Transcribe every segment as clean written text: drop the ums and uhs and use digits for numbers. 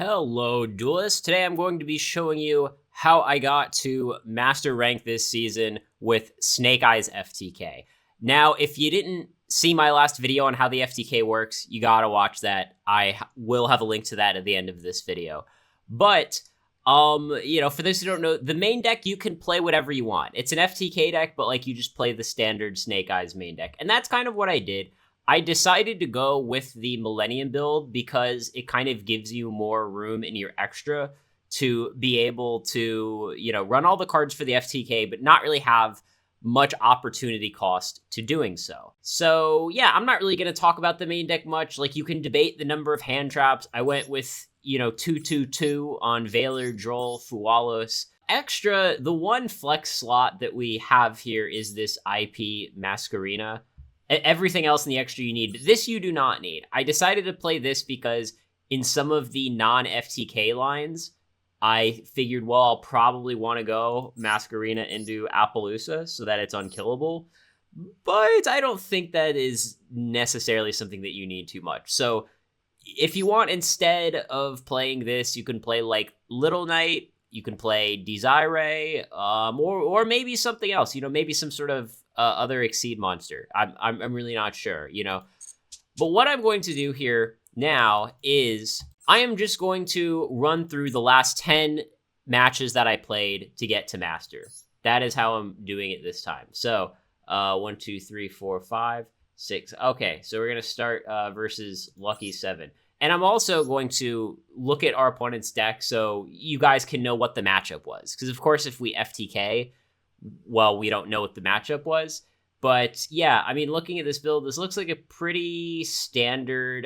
Hello, duelists. Today I'm going to be showing you how I got to master rank this season with Snake-Eyes FTK. Now, if you didn't see my last video on how the FTK works, you gotta watch that. I will have a link to that at the end of this video. But, for those who don't know, the main deck, you can play whatever you want. It's an FTK deck, but, you just play the standard Snake-Eyes main deck. And that's kind of what I did. I decided to go with the Millennium build because it kind of gives you more room in your extra to be able to, run all the cards for the FTK, but not really have much opportunity cost to doing so. So, yeah, I'm not really going to talk about the main deck much. You can debate the number of hand traps. I went with, 2/2/2 on Veiler, Droll, Fualos. Extra, the one flex slot that we have here is this IP Masquerina. Everything else in the extra you need, but this you do not need. I decided to play this because in some of the non-FTK lines, I figured, well, I'll probably want to go Masquerina into Appaloosa so that it's unkillable. But I don't think that is necessarily something that you need too much. So if you want, instead of playing this, you can play Little Knight, you can play Desire, or maybe something else, maybe some sort of other Exceed monster. I'm really not sure, But what I'm going to do here now is I am just going to run through the last 10 matches that I played to get to Master. That is how I'm doing it this time. So 1, 2, 3, 4, 5, 6. Okay, so we're going to start versus Lucky 7. And I'm also going to look at our opponent's deck so you guys can know what the matchup was. Because, of course, if we FTK, well, we don't know what the matchup was. But, yeah, looking at this build, this looks like a pretty standard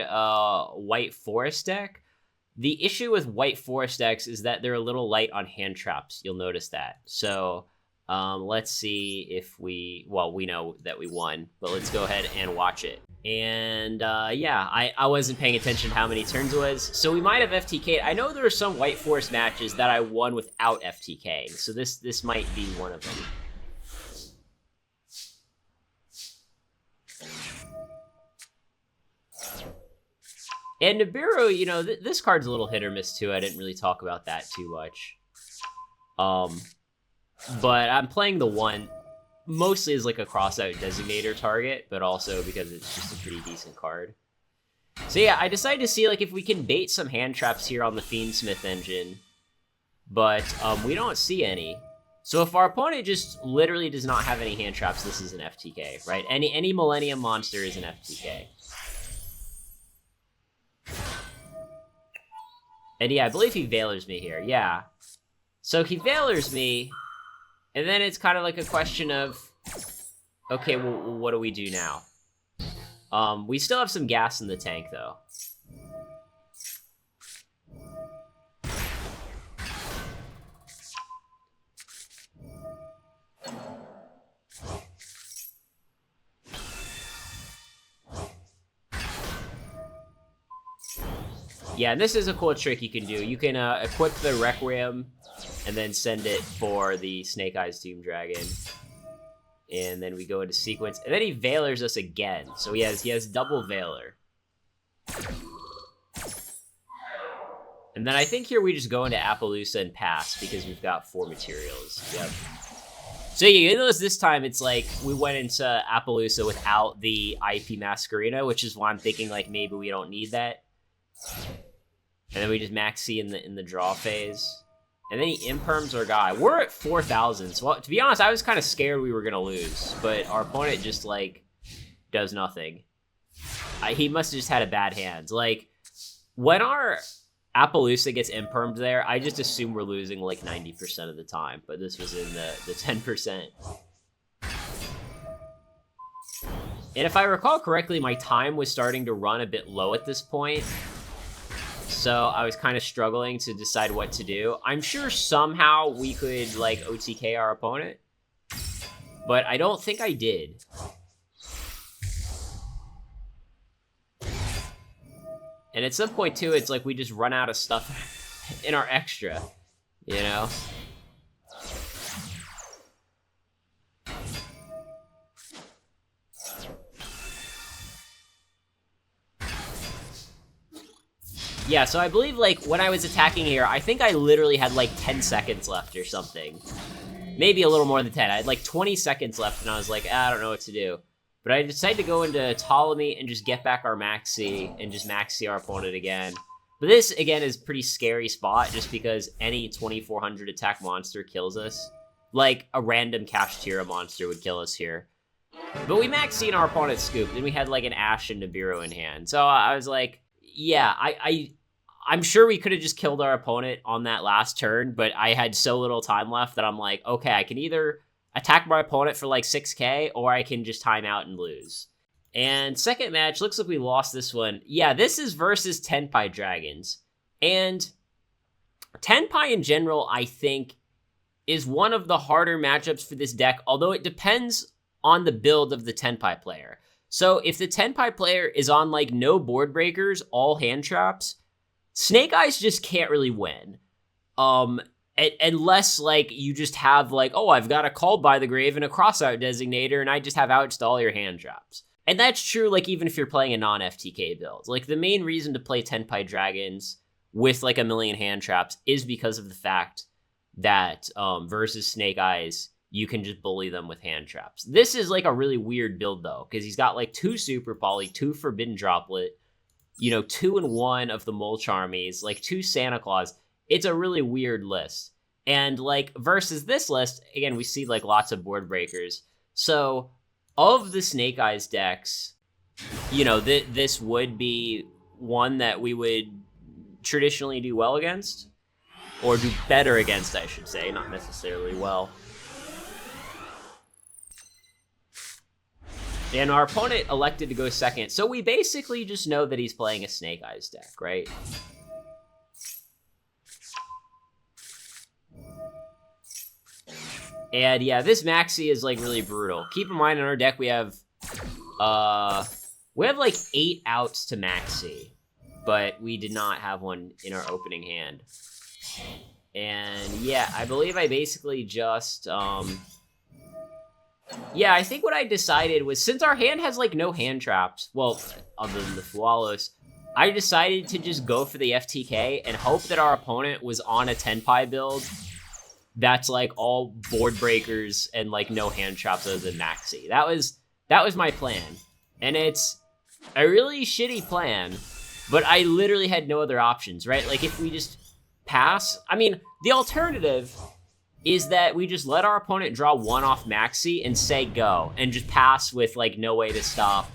White Forest deck. The issue with White Forest decks is that they're a little light on hand traps. You'll notice that. So, let's see if we know that we won. But let's go ahead and watch it. And, I wasn't paying attention to how many turns it was. So we might have FTK'd. I know there are some White Forest matches that I won without FTKing. So this might be one of them. And Nibiru, this card's a little hit or miss too. I didn't really talk about that too much. But I'm playing the one mostly as a crossout designator target, but also because it's just a pretty decent card. So yeah, I decided to see if we can bait some hand traps here on the Fiendsmith engine, but we don't see any. So if our opponent just literally does not have any hand traps, this is an FTK, right? Any Millennium monster is an FTK. And yeah, I believe he Veilers me here, yeah. So he Veilers me, and then it's kind of a question of, okay, well, what do we do now? We still have some gas in the tank, though. Yeah, and this is a cool trick you can do. You can equip the Requiem and then send it for the Snake-Eyes Doom Dragon. And then we go into sequence. And then he Veilers us again. So he has double Veiler. And then I think here we just go into Appaloosa and pass because we've got 4 materials. Yep. So you notice this time it's we went into Appaloosa without the IP Masquerina, which is why I'm thinking maybe we don't need that. And then we just max C in the draw phase. And then he imperms our guy. We're at 4,000. So to be honest, I was kind of scared we were going to lose. But our opponent just, does nothing. He must have just had a bad hand. When our Appaloosa gets impermed there, I just assume we're losing, 90% of the time. But this was in the 10%. And if I recall correctly, my time was starting to run a bit low at this point. So I was kind of struggling to decide what to do. I'm sure somehow we could, OTK our opponent. But I don't think I did. And at some point, too, it's we just run out of stuff in our extra, Yeah, so I believe, like, when I was attacking here, I think I literally had, like, 10 seconds left or something. Maybe a little more than 10. I had, like, 20 seconds left, and I was like, I don't know what to do. But I decided to go into Ptolemy and just get back our Maxi and just Maxi our opponent again. But this, again, is a pretty scary spot just because any 2400 attack monster kills us. Like, a random Kashtira monster would kill us here. But we Maxi and our opponent scooped, and we had, like, an Ash and Nibiru in hand. So I was like, yeah, I'm sure we could have just killed our opponent on that last turn, but I had so little time left that I'm like, okay, I can either attack my opponent for like 6k, or I can just time out and lose. And second match, looks like we lost this one. Yeah, this is versus Tenpai Dragons. And Tenpai in general, I think, is one of the harder matchups for this deck, although it depends on the build of the Tenpai player. So if the Tenpai player is on like no board breakers, all hand traps, Snake-Eyes just can't really win. Unless like you just have like, oh, I've got a Called by the Grave and a Crossout Designator, and I just have outs to all your hand traps. And that's true, like, even if you're playing a non-FTK build. Like, the main reason to play Tenpai Dragons with, like, a million hand traps is because of the fact that, versus Snake-Eyes, you can just bully them with hand traps. This is, like, a really weird build, though, because he's got, like, 2 Super Poly, 2 Forbidden Droplet, you know, 2 and 1 of the Mulch Armies, like, 2 Santa Claus. It's a really weird list. And, like, versus this list, again, we see, like, lots of board breakers. So of the Snake-Eyes decks, you know, this would be one that we would traditionally do well against, or do better against, I should say, not necessarily well. And our opponent elected to go second, so we basically just know that he's playing a Snake-Eyes deck, right? And yeah, this Maxi is like really brutal. Keep in mind in our deck we have like 8 outs to Maxi, but we did not have one in our opening hand. And yeah, I believe I basically just yeah, I think what I decided was, since our hand has like no hand traps, well, other than the Fualos, I decided to just go for the FTK and hope that our opponent was on a Tenpai build that's like all board breakers and like no hand traps other than Maxi. That was my plan. And it's a really shitty plan, but I literally had no other options, right? Like, if we just pass, I mean, the alternative is that we just let our opponent draw 1 off Maxi and say go, and just pass with like no way to stop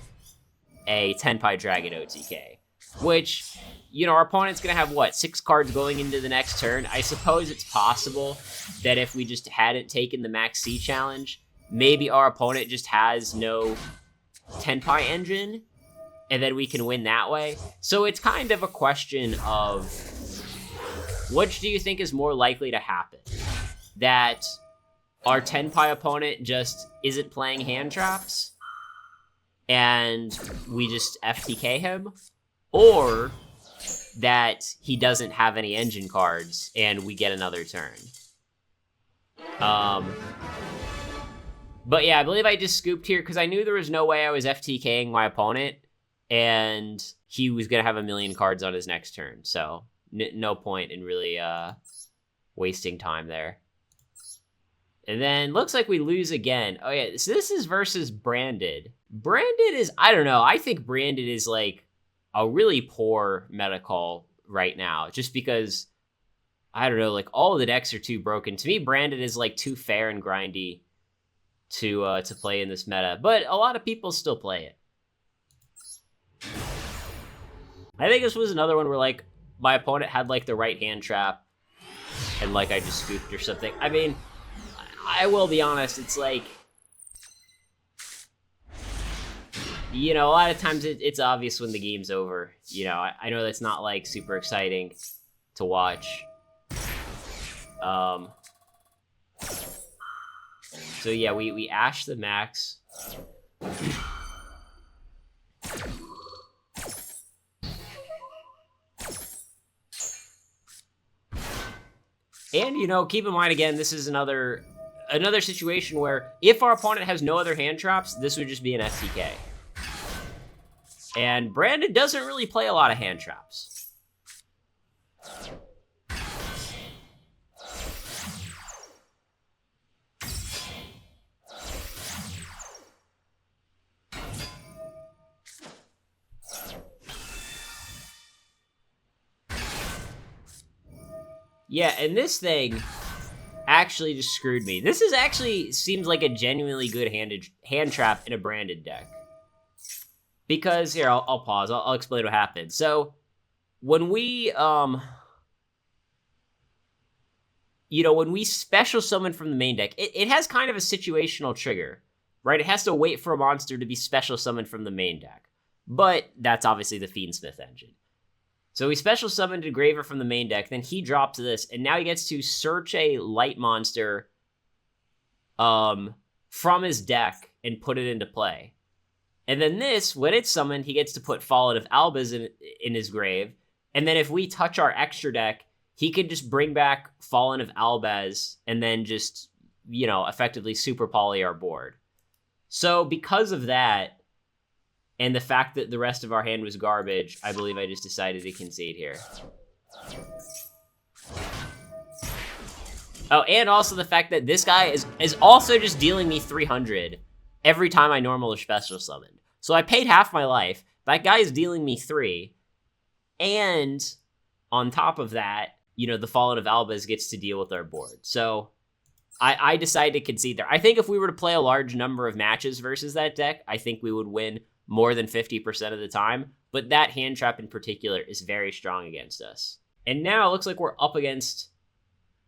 a Tenpai Dragon OTK. Which, you know, our opponent's gonna have, what, 6 cards going into the next turn? I suppose it's possible that if we just hadn't taken the Maxi challenge, maybe our opponent just has no Tenpai engine, and then we can win that way. So it's kind of a question of, which do you think is more likely to happen? That our Tenpai opponent just isn't playing hand traps, and we just FTK him? Or that he doesn't have any engine cards and we get another turn. But yeah, I believe I just scooped here because I knew there was no way I was FTKing my opponent and he was going to have a million cards on his next turn. So no point in really wasting time there. And then looks like we lose again. Oh yeah, so this is versus Branded. Branded is, I don't know, I think Branded is like a really poor meta call right now, just because, I don't know, like, all of the decks are too broken. To me, Branded is like too fair and grindy to play in this meta, but a lot of people still play it. I think this was another one where like my opponent had like the right hand trap and like I just scooped or something. I mean, I will be honest, it's like, you know, a lot of times it's obvious when the game's over. You know, I know that's not, like, super exciting to watch. So, yeah, we Ash the Max. And, you know, keep in mind, again, this is another situation where if our opponent has no other hand traps, this would just be an FTK. And Brandon doesn't really play a lot of hand traps. Yeah, and this thing actually just screwed me. This is actually seems like a genuinely good hand trap in a branded deck. Because, here, I'll pause. I'll explain what happened. So, when we, when we special summon from the main deck, it has kind of a situational trigger, right? It has to wait for a monster to be special summoned from the main deck. But that's obviously the Fiendsmith engine. So we special summoned a Graver from the main deck, then he drops this, and now he gets to search a light monster from his deck and put it into play. And then this, when it's summoned, he gets to put Fallen of Albaz in his grave. And then if we touch our extra deck, he can just bring back Fallen of Albaz and then just, effectively super poly our board. So because of that, and the fact that the rest of our hand was garbage, I believe I just decided to concede here. Oh, and also the fact that this guy is also just dealing me 300 every time I normal or special summon. So I paid half my life. That guy is dealing me 3. And on top of that, the Fallen of Albaz gets to deal with our board. So I decided to concede there. I think if we were to play a large number of matches versus that deck, I think we would win more than 50% of the time. But that hand trap in particular is very strong against us. And now it looks like we're up against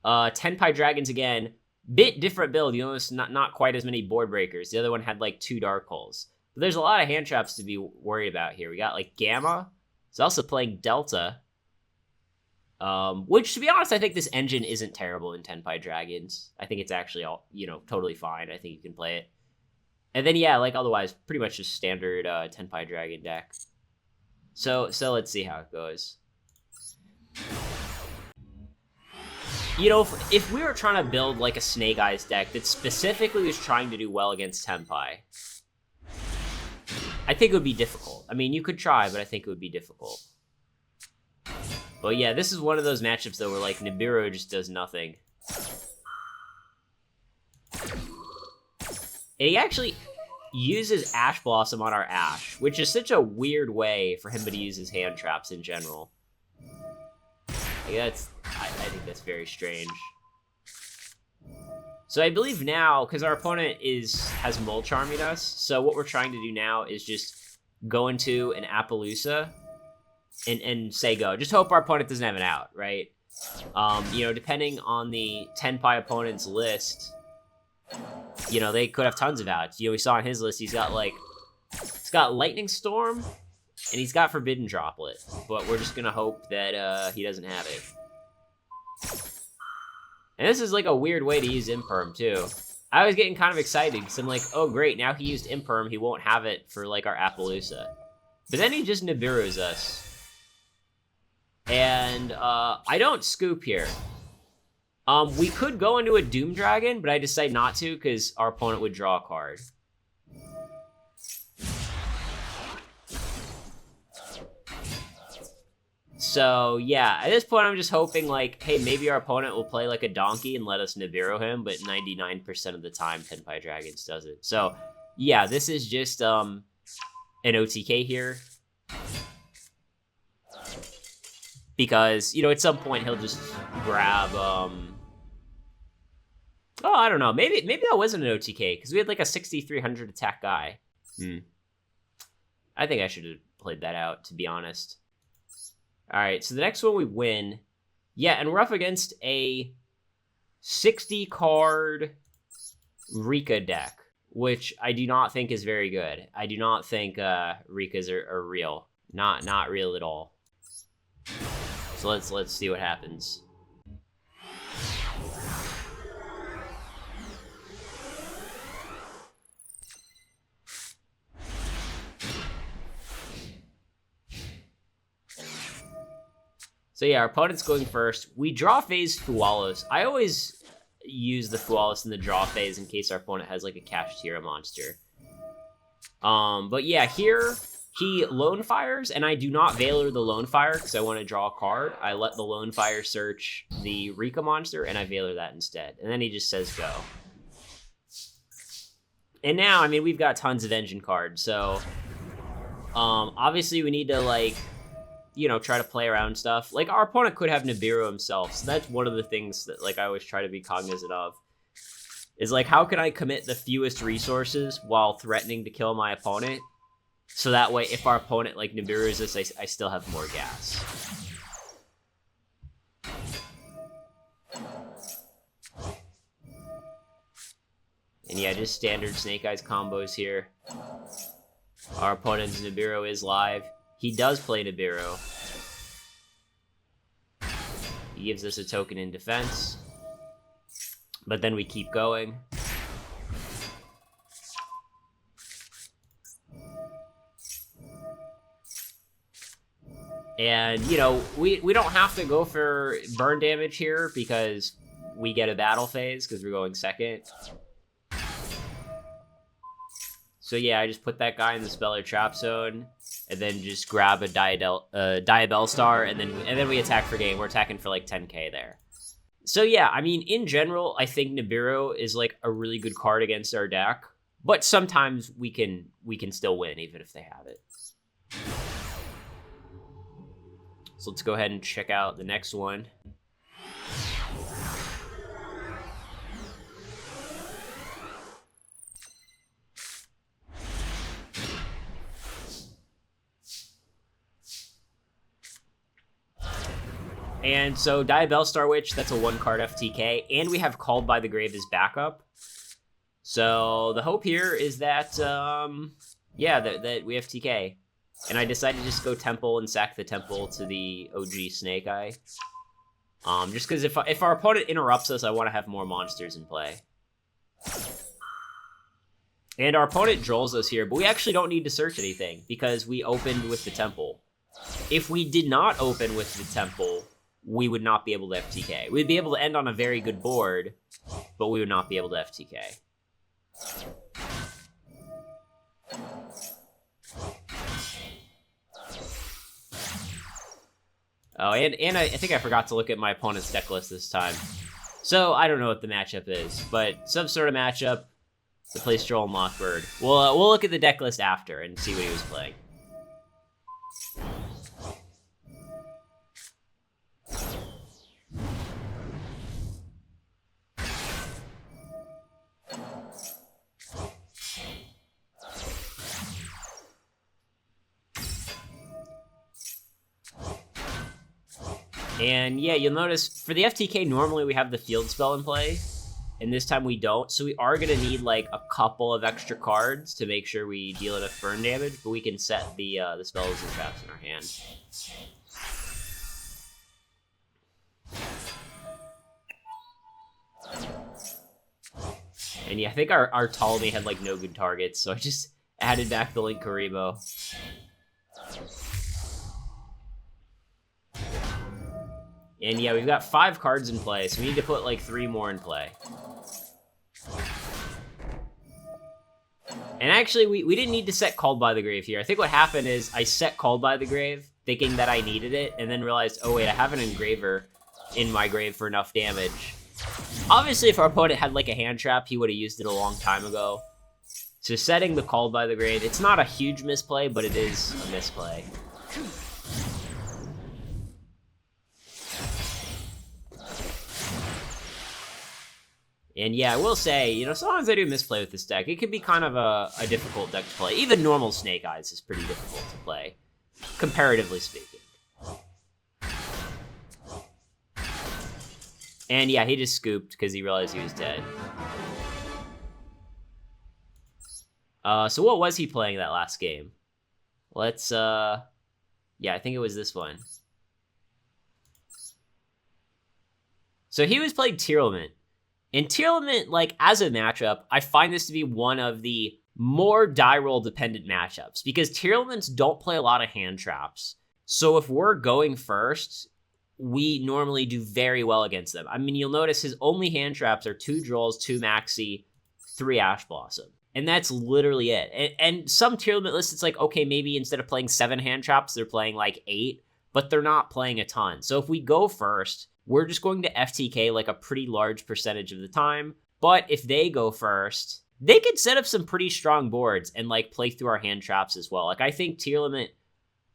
Tenpai Dragons again. Bit different build. You notice not quite as many board breakers. The other one had like 2 dark holes. But there's a lot of hand traps to be worried about here. We got like Gamma. It's also playing Delta. Which, to be honest, I think this engine isn't terrible in Tenpai Dragons. I think it's actually all, totally fine. I think you can play it. And then, yeah, like otherwise, pretty much just standard Tenpai Dragon deck. So let's see how it goes. If we were trying to build like a Snake-Eyes deck that specifically was trying to do well against Tenpai, I think it would be difficult. I mean, you could try, but I think it would be difficult. But yeah, this is one of those matchups, though, where, like, Nibiru just does nothing. And he actually uses Ash Blossom on our Ash, which is such a weird way for him to use his hand traps in general. Like, I think that's very strange. So I believe now, because our opponent has Mole Charming us, so what we're trying to do now is just go into an Appaloosa and say go. Just hope our opponent doesn't have an out, right? Depending on the Tenpai opponent's list, they could have tons of outs. We saw on his list, he's got Lightning Storm, and he's got Forbidden Droplet. But we're just gonna hope that he doesn't have it. And this is like a weird way to use Imperm too. I was getting kind of excited because I'm like, oh great, now he used Imperm, he won't have it for like our Appaloosa. But then he just Nibiru's us. And I don't scoop here. We could go into a Doom Dragon, but I decide not to because our opponent would draw a card. So yeah, at this point I'm just hoping like, hey, maybe our opponent will play like a donkey and let us Nibiru him, but 99% of the time Tenpai Dragons does it. So yeah, this is just an OTK here. Because, at some point he'll just grab, oh, I don't know. Maybe that wasn't an OTK, because we had like a 6,300 attack guy. I think I should have played that out, to be honest. Alright, so the next one we win. Yeah, and we're up against a 60-card Rikka deck, which I do not think is very good. I do not think Rikkas are real. Not real at all. So let's see what happens. So yeah, our opponent's going first. We draw phase Fualos. I always use the Fualos in the draw phase in case our opponent has like a Kashtira monster. But yeah, here he Lone Fires, and I do not Veiler the Lone Fire because I want to draw a card. I let the Lone Fire search the Rikka monster, and I Veiler that instead. And then he just says go. And now, I mean, we've got tons of engine cards, so obviously we need to like you know, try to play around stuff. Like, our opponent could have Nibiru himself, so that's one of the things that, like, I always try to be cognizant of. Is, like, how can I commit the fewest resources while threatening to kill my opponent? So that way, if our opponent, like, Nibiru's this, I still have more gas. And yeah, just standard Snake-Eyes combos here. Our opponent's Nibiru is live. He does play Nibiru. He gives us a token in defense. But then we keep going. And, you know, we don't have to go for burn damage here because we get a battle phase because we're going second. So yeah, I just put that guy in the spell or trap zone, and then just grab a Diabell Star, and then we attack for game. We're attacking for like 10k there. So yeah, I mean, in general, I think Nibiru is like a really good card against our deck, but sometimes we can still win even if they have it. So let's go ahead and check out the next one. And so Diabell Star Witch, that's a 1-card FTK, and we have Called by the Grave as backup. So the hope here is that, yeah, that we FTK. And I decided to just go Temple and sack the Temple to the OG Snake-Eye. Just because if our opponent interrupts us, I want to have more monsters in play. And our opponent drolls us here, but we actually don't need to search anything because we opened with the Temple. If we did not open with the Temple, we would not be able to FTK. We'd be able to end on a very good board, but we would not be able to FTK. Oh, and I think I forgot to look at my opponent's deck list this time. So, I don't know what the matchup is, but some sort of matchup to play Stroll and Lockbird. We'll look at the deck list after and see what he was playing. And yeah, you'll notice for the FTK, normally we have the field spell in play, and this time we don't. So we are going to need like a couple of extra cards to make sure we deal enough burn damage, but we can set the spells and traps in our hand. And yeah, I think our Ptolemy had like no good targets, so I just added back the Link Karibo. And yeah, we've got 5 cards in play, so we need to put like 3 more in play. And actually, we didn't need to set Called by the Grave here. I think what happened is I set Called by the Grave, thinking that I needed it, and then realized, oh wait, I have an Engraver in my grave for enough damage. Obviously, if our opponent had like a hand trap, he would have used it a long time ago. So setting the Called by the Grave, it's not a huge misplay, but it is a misplay. And yeah, I will say, you know, sometimes I do misplay with this deck. It can be kind of a difficult deck to play. Even normal Snake-Eyes is pretty difficult to play, comparatively speaking. And yeah, he just scooped because he realized he was dead. So what was he playing that last game? Let's, yeah, I think it was this one. So he was playing Tearlaments. In Tearlaments, like, as a matchup, I find this to be one of the more die roll dependent matchups because Tearlaments don't play a lot of hand traps. So if we're going first, we normally do very well against them. I mean, you'll notice his only hand traps are 2 Drolls, 2 Maxi, 3 Ash Blossom. And that's literally it. And some Tearlaments lists, it's like, okay, maybe instead of playing 7 hand traps, they're playing like 8, but they're not playing a ton. So if we go first, we're just going to FTK like a pretty large percentage of the time. But if they go first, they could set up some pretty strong boards and like play through our hand traps as well. Like I think Tearlaments,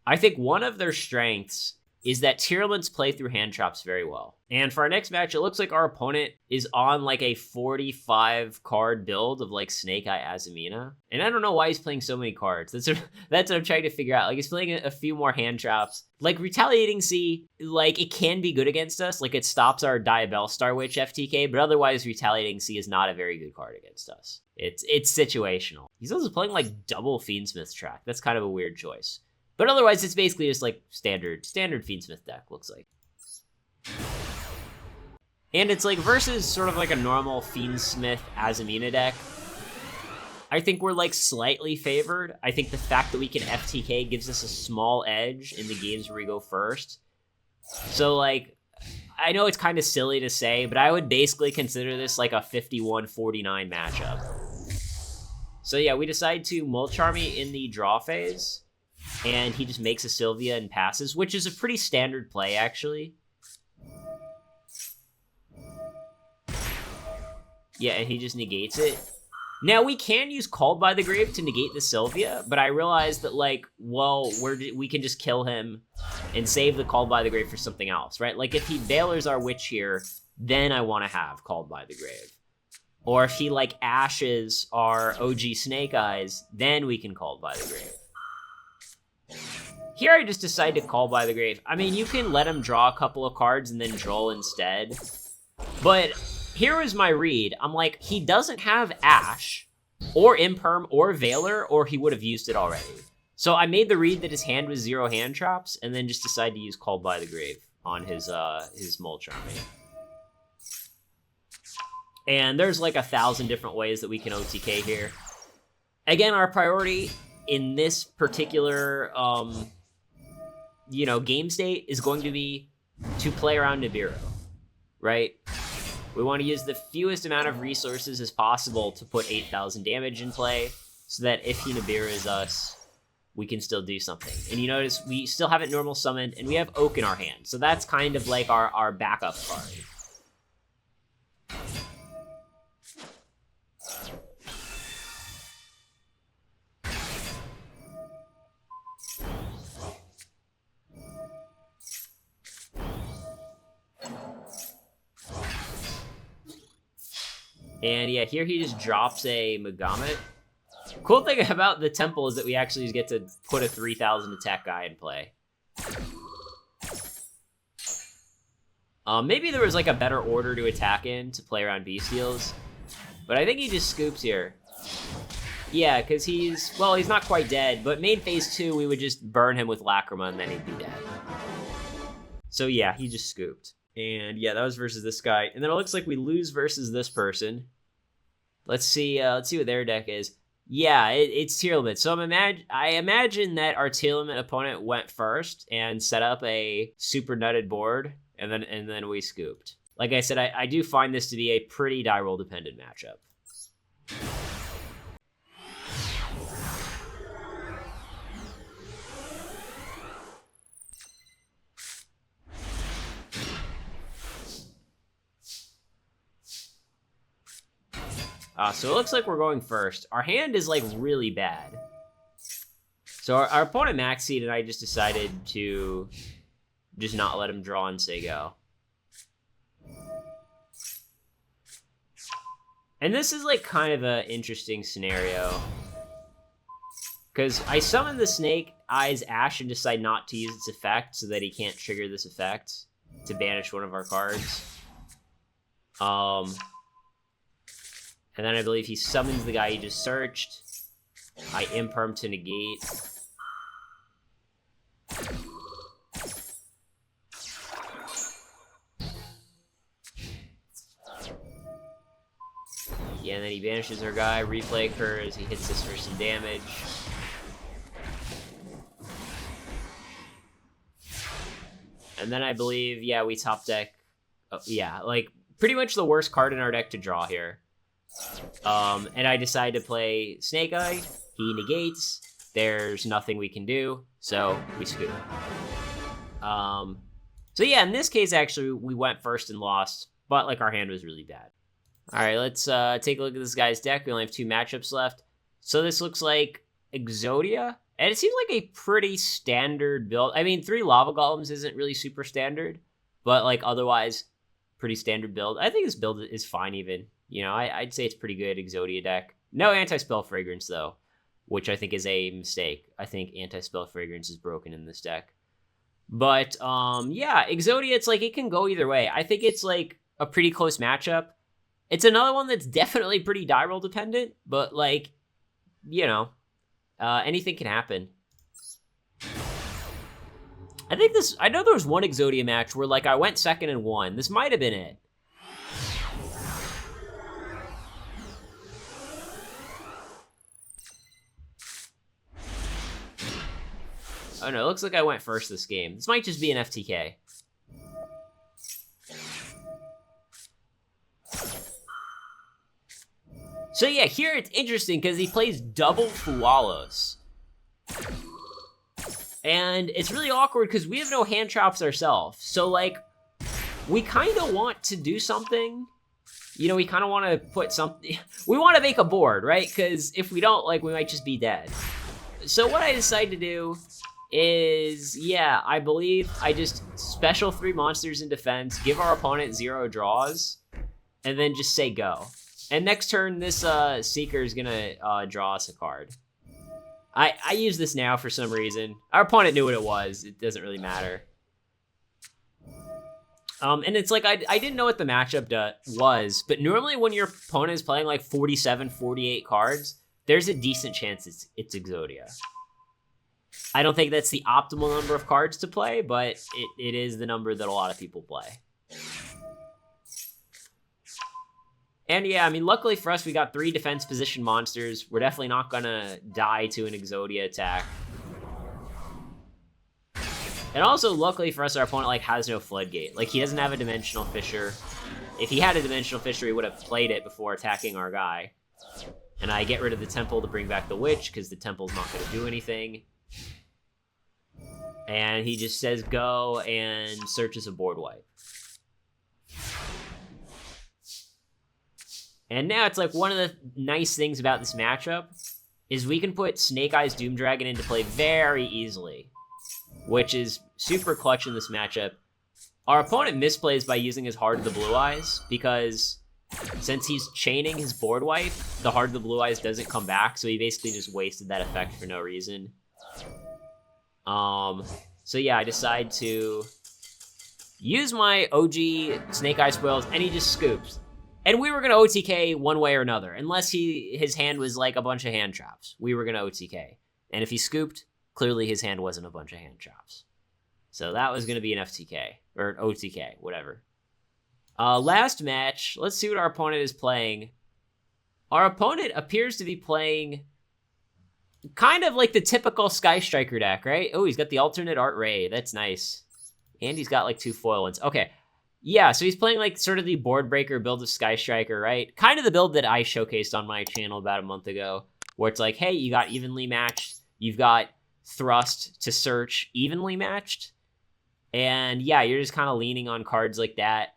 I think one of their strengths is that Tearlaments play through hand traps very well. And for our next match, it looks like our opponent is on like a 45 card build of like Snake-Eyes Azamina. And I don't know why he's playing so many cards. That's what I'm trying to figure out. Like, he's playing a few more hand traps. Like, Retaliating Sea, like, it can be good against us. Like, it stops our Diabell Star Witch FTK, but otherwise Retaliating Sea is not a very good card against us. It's situational. He's also playing like double Fiendsmith track. That's kind of a weird choice. But otherwise, it's basically just like standard Fiendsmith deck, looks like. And it's like versus sort of like a normal Fiendsmith Azamina deck. I think we're like slightly favored. I think the fact that we can FTK gives us a small edge in the games where we go first. So like, I know it's kind of silly to say, but I would basically consider this like a 51-49 matchup. So yeah, we decide to Mulcharmy in the draw phase. And he just makes a Sylvia and passes, which is a pretty standard play, actually. Yeah, and he just negates it. Now, we can use Called by the Grave to negate the Sylvia, but I realized that, like, well, we can just kill him and save the Called by the Grave for something else, right? Like, if he Bailers our Witch here, then I want to have Called by the Grave. Or if he, like, Ashes our OG Snake Eyes, then we can Called by the Grave. Here I just decide to Call by the Grave. I mean, you can let him draw a couple of cards and then droll instead. But here was my read. I'm like, he doesn't have Ash, or Imperm, or Veiler, or he would have used it already. So I made the read that his hand was 0 hand traps, and then just decided to use Called by the Grave on his Mulcharmy. And there's like 1,000 different ways that we can OTK here. Again, our priority in this particular, game state is going to be to play around Nibiru, right? We want to use the fewest amount of resources as possible to put 8,000 damage in play, so that if he Nibiru's us, we can still do something. And you notice we still haven't normal summoned, and we have Oak in our hand, so that's kind of like our backup card. And yeah, here he just drops a Megamet. Cool thing about the temple is that we actually get to put a 3,000 attack guy in play. Maybe there was like a better order to attack in to play around Bestials. But I think he just scoops here. Yeah, because he's not quite dead, but main phase 2, we would just burn him with Lacrima and then he'd be dead. So yeah, he just scooped. And yeah, that was versus this guy. And then it looks like we lose versus this person. Let's see what their deck is. Yeah, it's Tearlaments. So I imagine that our Tearlament opponent went first and set up a super nutted board, and then we scooped. Like I said, I do find this to be a pretty die roll dependent matchup. So it looks like we're going first. Our hand is like really bad. So our opponent maxied, and I just decided to just not let him draw and say go. And this is like kind of an interesting scenario, because I summon the Snake-Eyes Ash and decide not to use its effect so that he can't trigger this effect to banish one of our cards. And then I believe he summons the guy he just searched. I Imperm to negate. Yeah, and then he banishes our guy. Replay occurs. He hits this for some damage. And then I believe, yeah, we top deck. Oh, yeah, like pretty much the worst card in our deck to draw here. And I decide to play Snake-Eye. He negates. There's nothing we can do, so we scoop. So yeah, in this case, actually, we went first and lost, but like our hand was really bad. All right, let's take a look at this guy's deck. We only have 2 matchups left. So this looks like Exodia And it seems like a pretty standard build. I mean, 3 Lava Golems isn't really super standard, but like otherwise, pretty standard build. I think this build is fine even. You know, I'd say it's pretty good Exodia deck. No Anti-Spell Fragrance though, which I think is a mistake. I think Anti-Spell Fragrance is broken in this deck. But yeah, Exodia, it's like it can go either way. I think it's like a pretty close matchup. It's another one that's definitely pretty die roll dependent, but like, you know, anything can happen. I know there was one Exodia match where like I went second and won. This might have been it. Oh no, it looks like I went first this game. This might just be an FTK. So yeah, here it's interesting because he plays double Fualos. And it's really awkward because we have no hand traps ourselves. So like, we kind of want to do something. You know, we kind of want to put something... We want to make a board, right? Because if we don't, like, we might just be dead. So what I decided to do is, yeah, I believe I just special 3 monsters in defense, give our opponent 0 draws, and then just say go. And next turn, this Seeker is gonna draw us a card. I use this now for some reason. Our opponent knew what it was. It doesn't really matter. And it's like, I didn't know what the matchup was, but normally when your opponent is playing like 47, 48 cards, there's a decent chance it's Exodia. I don't think that's the optimal number of cards to play, but it is the number that a lot of people play. And yeah, I mean, luckily for us, we got 3 defense position monsters. We're definitely not gonna die to an Exodia attack. And also, luckily for us, our opponent like has no Floodgate. Like, he doesn't have a Dimensional Fissure. If he had a Dimensional Fissure, he would have played it before attacking our guy. And I get rid of the Temple to bring back the Witch, because the Temple's not gonna do anything. And he just says go and searches a board wipe. And now it's like one of the nice things about this matchup is we can put Snake-Eyes Doom Dragon into play very easily, which is super clutch in this matchup. Our opponent misplays by using his Heart of the Blue Eyes because since he's chaining his board wipe, the Heart of the Blue Eyes doesn't come back, so he basically just wasted that effect for no reason. So yeah, I decide to use my OG Snake-Eye spoils, and he just scoops. And we were going to OTK one way or another, unless his hand was like a bunch of hand traps. We were going to OTK. And if he scooped, clearly his hand wasn't a bunch of hand traps. So that was going to be an FTK, or an OTK, whatever. Last match, let's see what our opponent is playing. Our opponent appears to be playing kind of like the typical Sky Striker deck, right? Oh, he's got the alternate Art Ray. That's nice. And he's got like 2 foil ones. Okay. Yeah, so he's playing like sort of the board breaker build of Sky Striker, right? Kind of the build that I showcased on my channel about a month ago, where it's like, hey, you got evenly matched, you've got thrust to search evenly matched, and yeah, you're just kind of leaning on cards like that,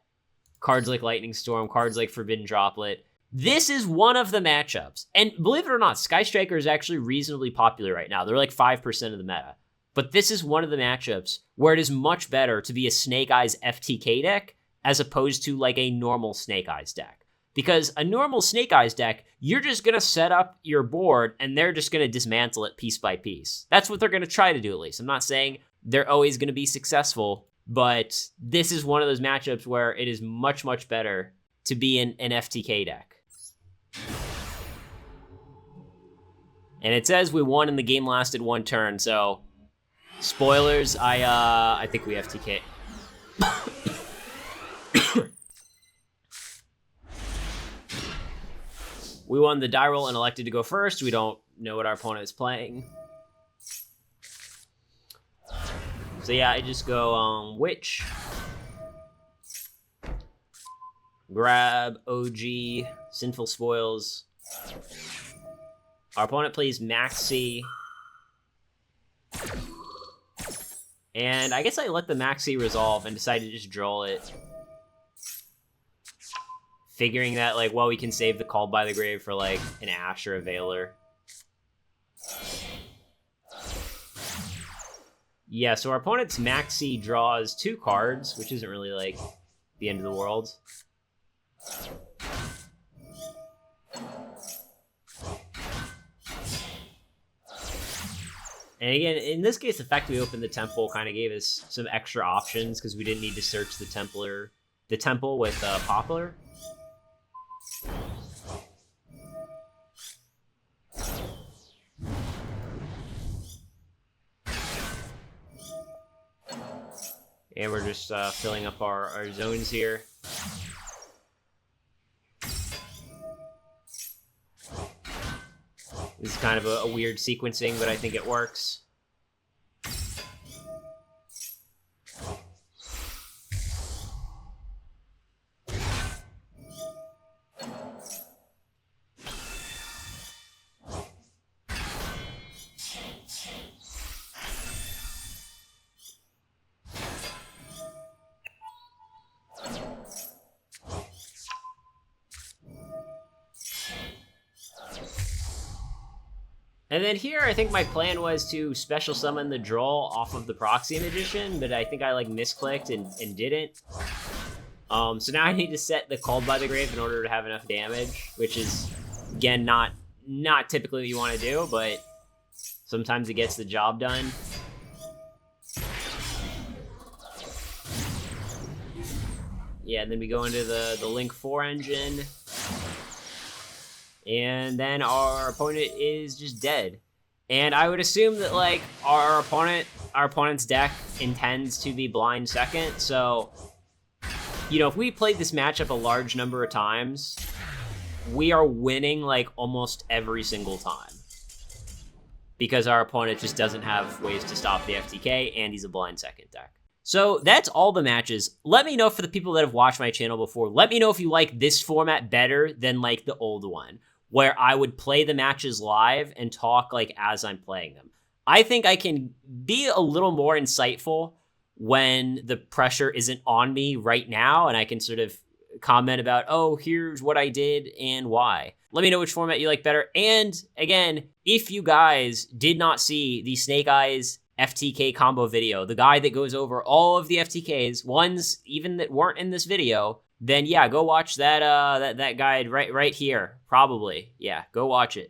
cards like Lightning Storm, cards like Forbidden Droplet. This is one of the matchups, and believe it or not, Sky Striker is actually reasonably popular right now. They're like 5% of the meta. But this is one of the matchups where it is much better to be a Snake-Eyes FTK deck as opposed to like a normal Snake-Eyes deck. Because a normal Snake-Eyes deck, you're just going to set up your board and they're just going to dismantle it piece by piece. That's what they're going to try to do at least. I'm not saying they're always going to be successful, but this is one of those matchups where it is much, much better to be an FTK deck. And it says we won and the game lasted 1 turn, so... Spoilers, I think we FTK. We won the die roll and elected to go first. We don't know what our opponent is playing. So yeah, I just go, Witch. Grab, OG, Sinful Spoils. Our opponent plays Maxi. And I guess I let the Maxi resolve and decided to just draw it. Figuring that, like, well, we can save the Called by the Grave for, like, an Ash or a Veiler. Yeah, so our opponent's Maxi draws 2 cards, which isn't really, like, the end of the world. And again, in this case, the fact we opened the temple kind of gave us some extra options because we didn't need to search the temple with Poplar. And we're just filling up our zones here. This is kind of a weird sequencing, but I think it works. And then here, I think my plan was to special summon the Droll off of the Proxy Magician, but I think I, like, misclicked and didn't. So now I need to set the Called by the Grave in order to have enough damage, which is, again, not typically what you want to do, but sometimes it gets the job done. Yeah, and then we go into the Link 4 engine. And then our opponent is just dead. And I would assume that, like, our opponent's deck intends to be blind second. So, you know, if we played this matchup a large number of times, we are winning, like, almost every single time. Because our opponent just doesn't have ways to stop the FTK, and he's a blind second deck. So that's all the matches. Let me know, for the people that have watched my channel before, let me know if you like this format better than, like, the old one, where I would play the matches live and talk, like, as I'm playing them. I think I can be a little more insightful when the pressure isn't on me right now, and I can sort of comment about, oh, here's what I did and why. Let me know which format you like better. And again, if you guys did not see the Snake-Eyes FTK combo video, the guy that goes over all of the FTKs, ones even that weren't in this video, then yeah, go watch that that guide right here. Probably. Yeah, go watch it.